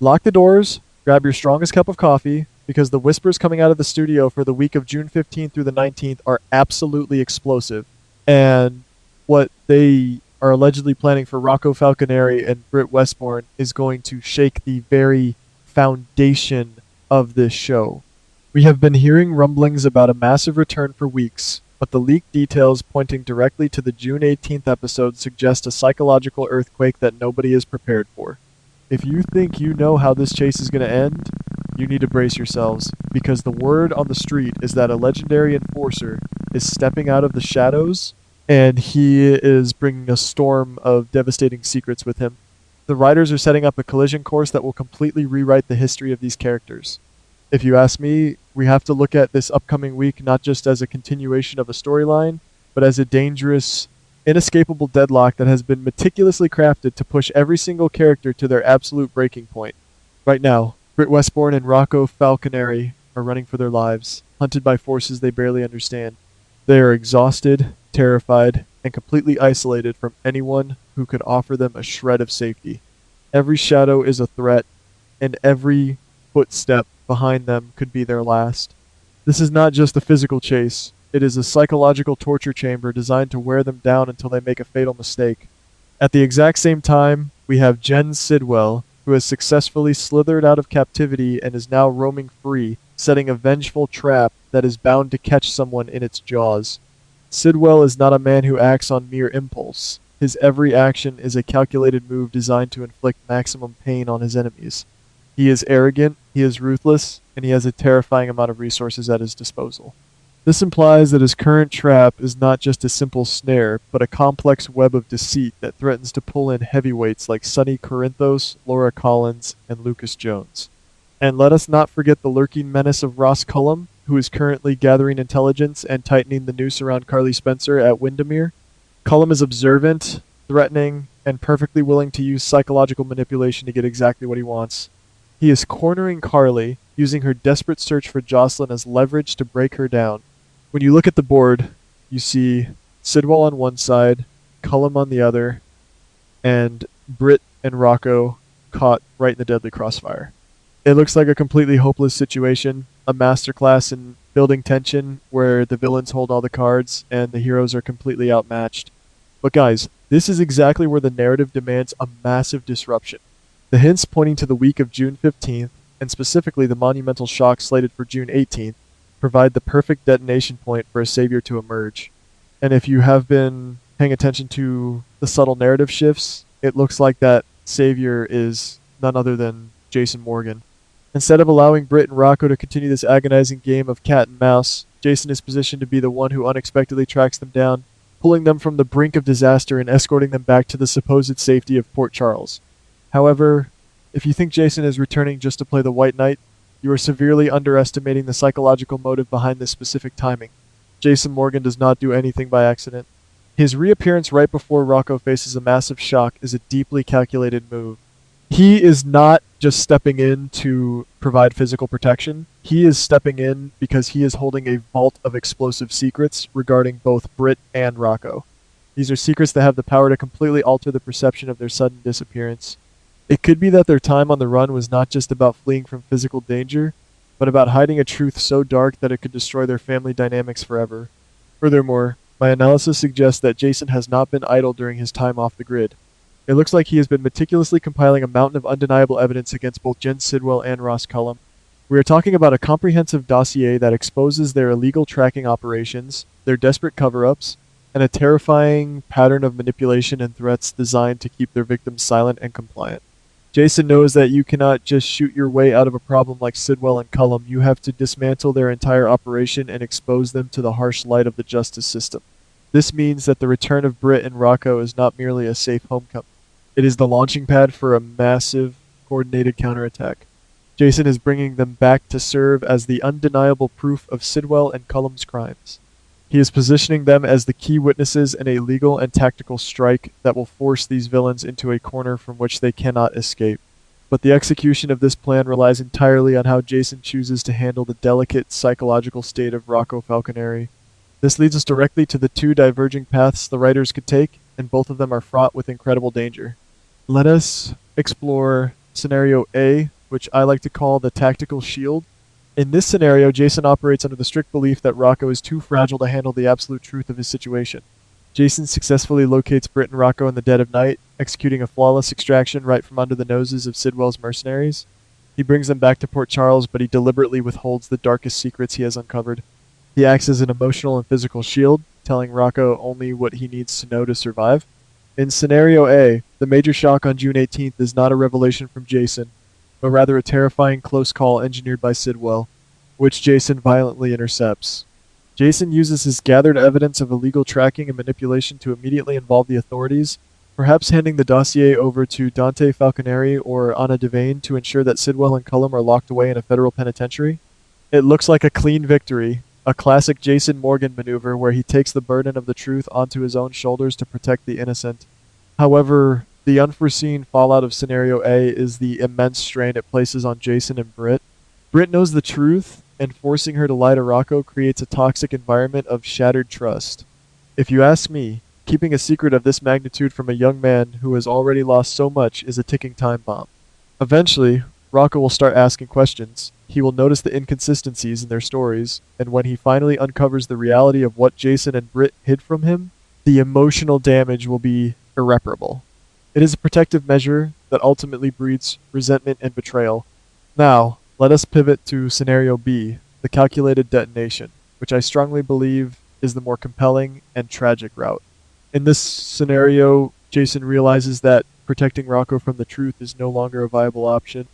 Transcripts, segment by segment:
Lock the doors, grab your strongest cup of coffee, because the whispers coming out of the studio for the week of June 15th through the 19th are absolutely explosive. And what they are allegedly planning for Rocco Falconeri and Britt Westbourne is going to shake the very foundation of this show. We have been hearing rumblings about a massive return for weeks, but the leaked details pointing directly to the June 18th episode suggest a psychological earthquake that nobody is prepared for. If you think you know how this chase is going to end, you need to brace yourselves, because the word on the street is that a legendary enforcer is stepping out of the shadows, and he is bringing a storm of devastating secrets with him. The writers are setting up a collision course that will completely rewrite the history of these characters. If you ask me, we have to look at this upcoming week not just as a continuation of a storyline, but as a dangerous, inescapable deadlock that has been meticulously crafted to push every single character to their absolute breaking point. Right now, Britt Westbourne and Rocco Falconeri are running for their lives, hunted by forces they barely understand. They are exhausted, terrified, and completely isolated from anyone who could offer them a shred of safety. Every shadow is a threat, and every footstep behind them could be their last. This is not just a physical chase. It is a psychological torture chamber designed to wear them down until they make a fatal mistake. At the exact same time, we have Jen Sidwell, who has successfully slithered out of captivity and is now roaming free, setting a vengeful trap that is bound to catch someone in its jaws. Sidwell is not a man who acts on mere impulse. His every action is a calculated move designed to inflict maximum pain on his enemies. He is arrogant, he is ruthless, and he has a terrifying amount of resources at his disposal. This implies that his current trap is not just a simple snare, but a complex web of deceit that threatens to pull in heavyweights like Sonny Corinthos, Laura Collins, and Lucas Jones. And let us not forget the lurking menace of Ross Cullum, who is currently gathering intelligence and tightening the noose around Carly Spencer at Windermere. Cullum is observant, threatening, and perfectly willing to use psychological manipulation to get exactly what he wants. He is cornering Carly, using her desperate search for Jocelyn as leverage to break her down. When you look at the board, you see Sidwell on one side, Cullum on the other, and Britt and Rocco caught right in the deadly crossfire. It looks like a completely hopeless situation, a masterclass in building tension where the villains hold all the cards and the heroes are completely outmatched. But guys, this is exactly where the narrative demands a massive disruption. The hints pointing to the week of June 15th, and specifically the monumental shock slated for June 18th, provide the perfect detonation point for a savior to emerge. And if you have been paying attention to the subtle narrative shifts, it looks like that savior is none other than Jason Morgan. Instead of allowing Britt and Rocco to continue this agonizing game of cat and mouse, Jason is positioned to be the one who unexpectedly tracks them down, pulling them from the brink of disaster and escorting them back to the supposed safety of Port Charles. However, if you think Jason is returning just to play the White Knight, you are severely underestimating the psychological motive behind this specific timing. Jason Morgan does not do anything by accident. His reappearance right before Rocco faces a massive shock is a deeply calculated move. He is not just stepping in to provide physical protection. He is stepping in because he is holding a vault of explosive secrets regarding both Britt and Rocco. These are secrets that have the power to completely alter the perception of their sudden disappearance. It could be that their time on the run was not just about fleeing from physical danger, but about hiding a truth so dark that it could destroy their family dynamics forever. Furthermore, my analysis suggests that Jason has not been idle during his time off the grid. It looks like he has been meticulously compiling a mountain of undeniable evidence against both Jen Sidwell and Ross Cullum. We are talking about a comprehensive dossier that exposes their illegal tracking operations, their desperate cover-ups, and a terrifying pattern of manipulation and threats designed to keep their victims silent and compliant. Jason knows that you cannot just shoot your way out of a problem like Sidwell and Cullum. You have to dismantle their entire operation and expose them to the harsh light of the justice system. This means that the return of Britt and Rocco is not merely a safe homecoming. It is the launching pad for a massive, coordinated counterattack. Jason is bringing them back to serve as the undeniable proof of Sidwell and Cullum's crimes. He is positioning them as the key witnesses in a legal and tactical strike that will force these villains into a corner from which they cannot escape. But the execution of this plan relies entirely on how Jason chooses to handle the delicate psychological state of Rocco Falconeri. This leads us directly to the two diverging paths the writers could take, and both of them are fraught with incredible danger. Let us explore scenario A, which I like to call the tactical shield. In this scenario, Jason operates under the strict belief that Rocco is too fragile to handle the absolute truth of his situation. Jason successfully locates Britt and Rocco in the dead of night, executing a flawless extraction right from under the noses of Sidwell's mercenaries. He brings them back to Port Charles, but he deliberately withholds the darkest secrets he has uncovered. He acts as an emotional and physical shield, telling Rocco only what he needs to know to survive. In Scenario A, the major shock on June 18th is not a revelation from Jason, but rather a terrifying close call engineered by Sidwell, which Jason violently intercepts. Jason uses his gathered evidence of illegal tracking and manipulation to immediately involve the authorities, perhaps handing the dossier over to Dante Falconeri or Anna Devane to ensure that Sidwell and Cullum are locked away in a federal penitentiary. It looks like a clean victory, a classic Jason Morgan maneuver where he takes the burden of the truth onto his own shoulders to protect the innocent. However, the unforeseen fallout of Scenario A is the immense strain it places on Jason and Britt. Britt knows the truth, and forcing her to lie to Rocco creates a toxic environment of shattered trust. If you ask me, keeping a secret of this magnitude from a young man who has already lost so much is a ticking time bomb. Eventually, Rocco will start asking questions. He will notice the inconsistencies in their stories, and when he finally uncovers the reality of what Jason and Britt hid from him, the emotional damage will be irreparable. It is a protective measure that ultimately breeds resentment and betrayal. Now, let us pivot to Scenario B, the calculated detonation, which I strongly believe is the more compelling and tragic route. In this scenario, Jason realizes that protecting Rocco from the truth is no longer a viable option.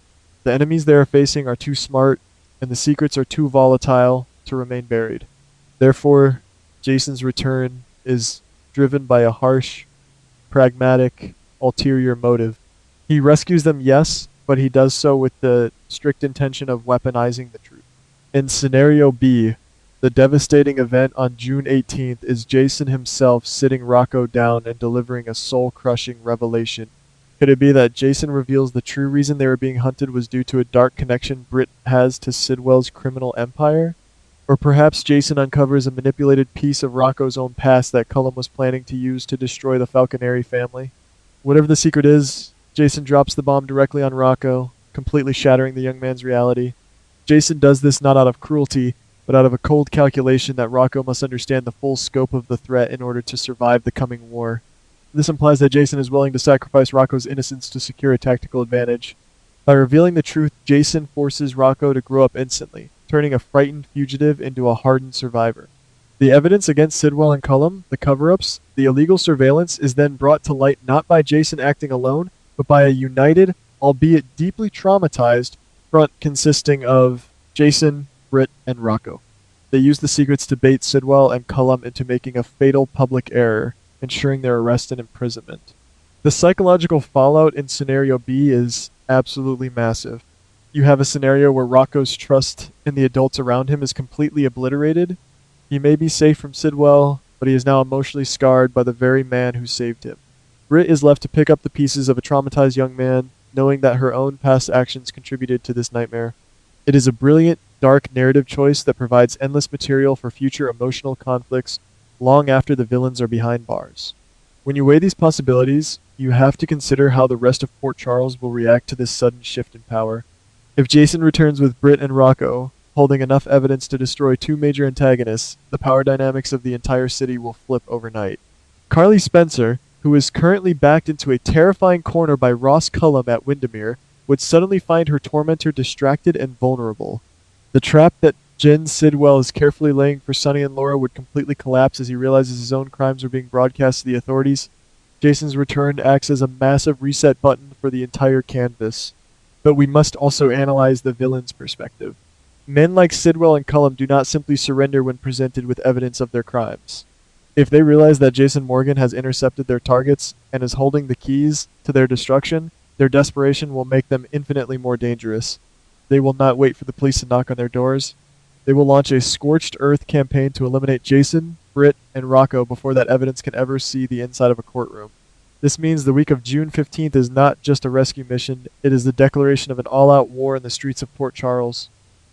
The enemies they are facing are too smart, and the secrets are too volatile to remain buried. Therefore, Jason's return is driven by a harsh, pragmatic, ulterior motive. He rescues them, yes, but he does so with the strict intention of weaponizing the truth. In Scenario B, the devastating event on June 18th is Jason himself sitting Rocco down and delivering a soul-crushing revelation. Could it be that Jason reveals the true reason they were being hunted was due to a dark connection Britt has to Sidwell's criminal empire? Or perhaps Jason uncovers a manipulated piece of Rocco's own past that Cullum was planning to use to destroy the Falconeri family? Whatever the secret is, Jason drops the bomb directly on Rocco, completely shattering the young man's reality. Jason does this not out of cruelty, but out of a cold calculation that Rocco must understand the full scope of the threat in order to survive the coming war. This implies that Jason is willing to sacrifice Rocco's innocence to secure a tactical advantage. By revealing the truth, Jason forces Rocco to grow up instantly, turning a frightened fugitive into a hardened survivor. The evidence against Sidwell and Cullum, the cover-ups, the illegal surveillance, is then brought to light not by Jason acting alone, but by a united, albeit deeply traumatized, front consisting of Jason, Britt, and Rocco. They use the secrets to bait Sidwell and Cullum into making a fatal public error, ensuring their arrest and imprisonment. The psychological fallout in Scenario B is absolutely massive. You have a scenario where Rocco's trust in the adults around him is completely obliterated. He may be safe from Sidwell, but he is now emotionally scarred by the very man who saved him. Britt is left to pick up the pieces of a traumatized young man, knowing that her own past actions contributed to this nightmare. It is a brilliant, dark narrative choice that provides endless material for future emotional conflicts long after the villains are behind bars. When you weigh these possibilities, you have to consider how the rest of Port Charles will react to this sudden shift in power. If Jason returns with Britt and Rocco, holding enough evidence to destroy two major antagonists, the power dynamics of the entire city will flip overnight. Carly Spencer, who is currently backed into a terrifying corner by Ross Cullum at Windermere, would suddenly find her tormentor distracted and vulnerable. The trap that Jen Sidwell is carefully laying for Sonny and Laura would completely collapse as he realizes his own crimes are being broadcast to the authorities. Jason's return acts as a massive reset button for the entire canvas. But we must also analyze the villain's perspective. Men like Sidwell and Cullum do not simply surrender when presented with evidence of their crimes. If they realize that Jason Morgan has intercepted their targets and is holding the keys to their destruction, their desperation will make them infinitely more dangerous. They will not wait for the police to knock on their doors. They will launch a scorched earth campaign to eliminate Jason, Britt, and Rocco before that evidence can ever see the inside of a courtroom. This means the week of June 15th is not just a rescue mission, it is the declaration of an all-out war in the streets of Port Charles.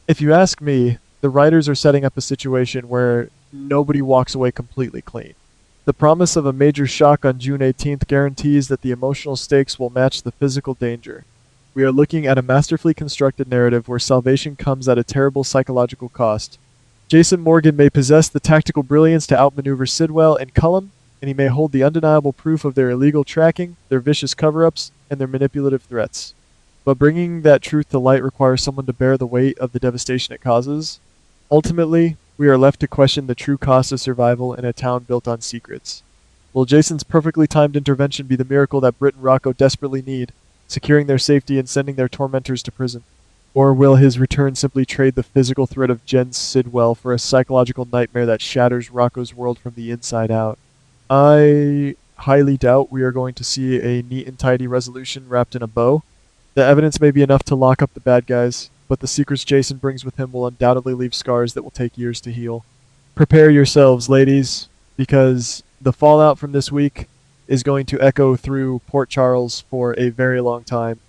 If you ask me, the writers are setting up a situation where nobody walks away completely clean. The promise of a major shock on June 18th guarantees that the emotional stakes will match the physical danger. we are looking at a masterfully constructed narrative where salvation comes at a terrible psychological cost. Jason Morgan may possess the tactical brilliance to outmaneuver Sidwell and Cullum, and he may hold the undeniable proof of their illegal tracking, their vicious cover-ups, and their manipulative threats. But bringing that truth to light requires someone to bear the weight of the devastation it causes. Ultimately, we are left to question the true cost of survival in a town built on secrets. Will Jason's perfectly timed intervention be the miracle that Britt and Rocco desperately need, securing their safety and sending their tormentors to prison? Or will his return simply trade the physical threat of Jen Sidwell for a psychological nightmare that shatters Rocco's world from the inside out? I highly doubt we are going to see a neat and tidy resolution wrapped in a bow. The evidence may be enough to lock up the bad guys, but the secrets Jason brings with him will undoubtedly leave scars that will take years to heal. Prepare yourselves, ladies, because the fallout from this week is going to echo through Port Charles for a very long time.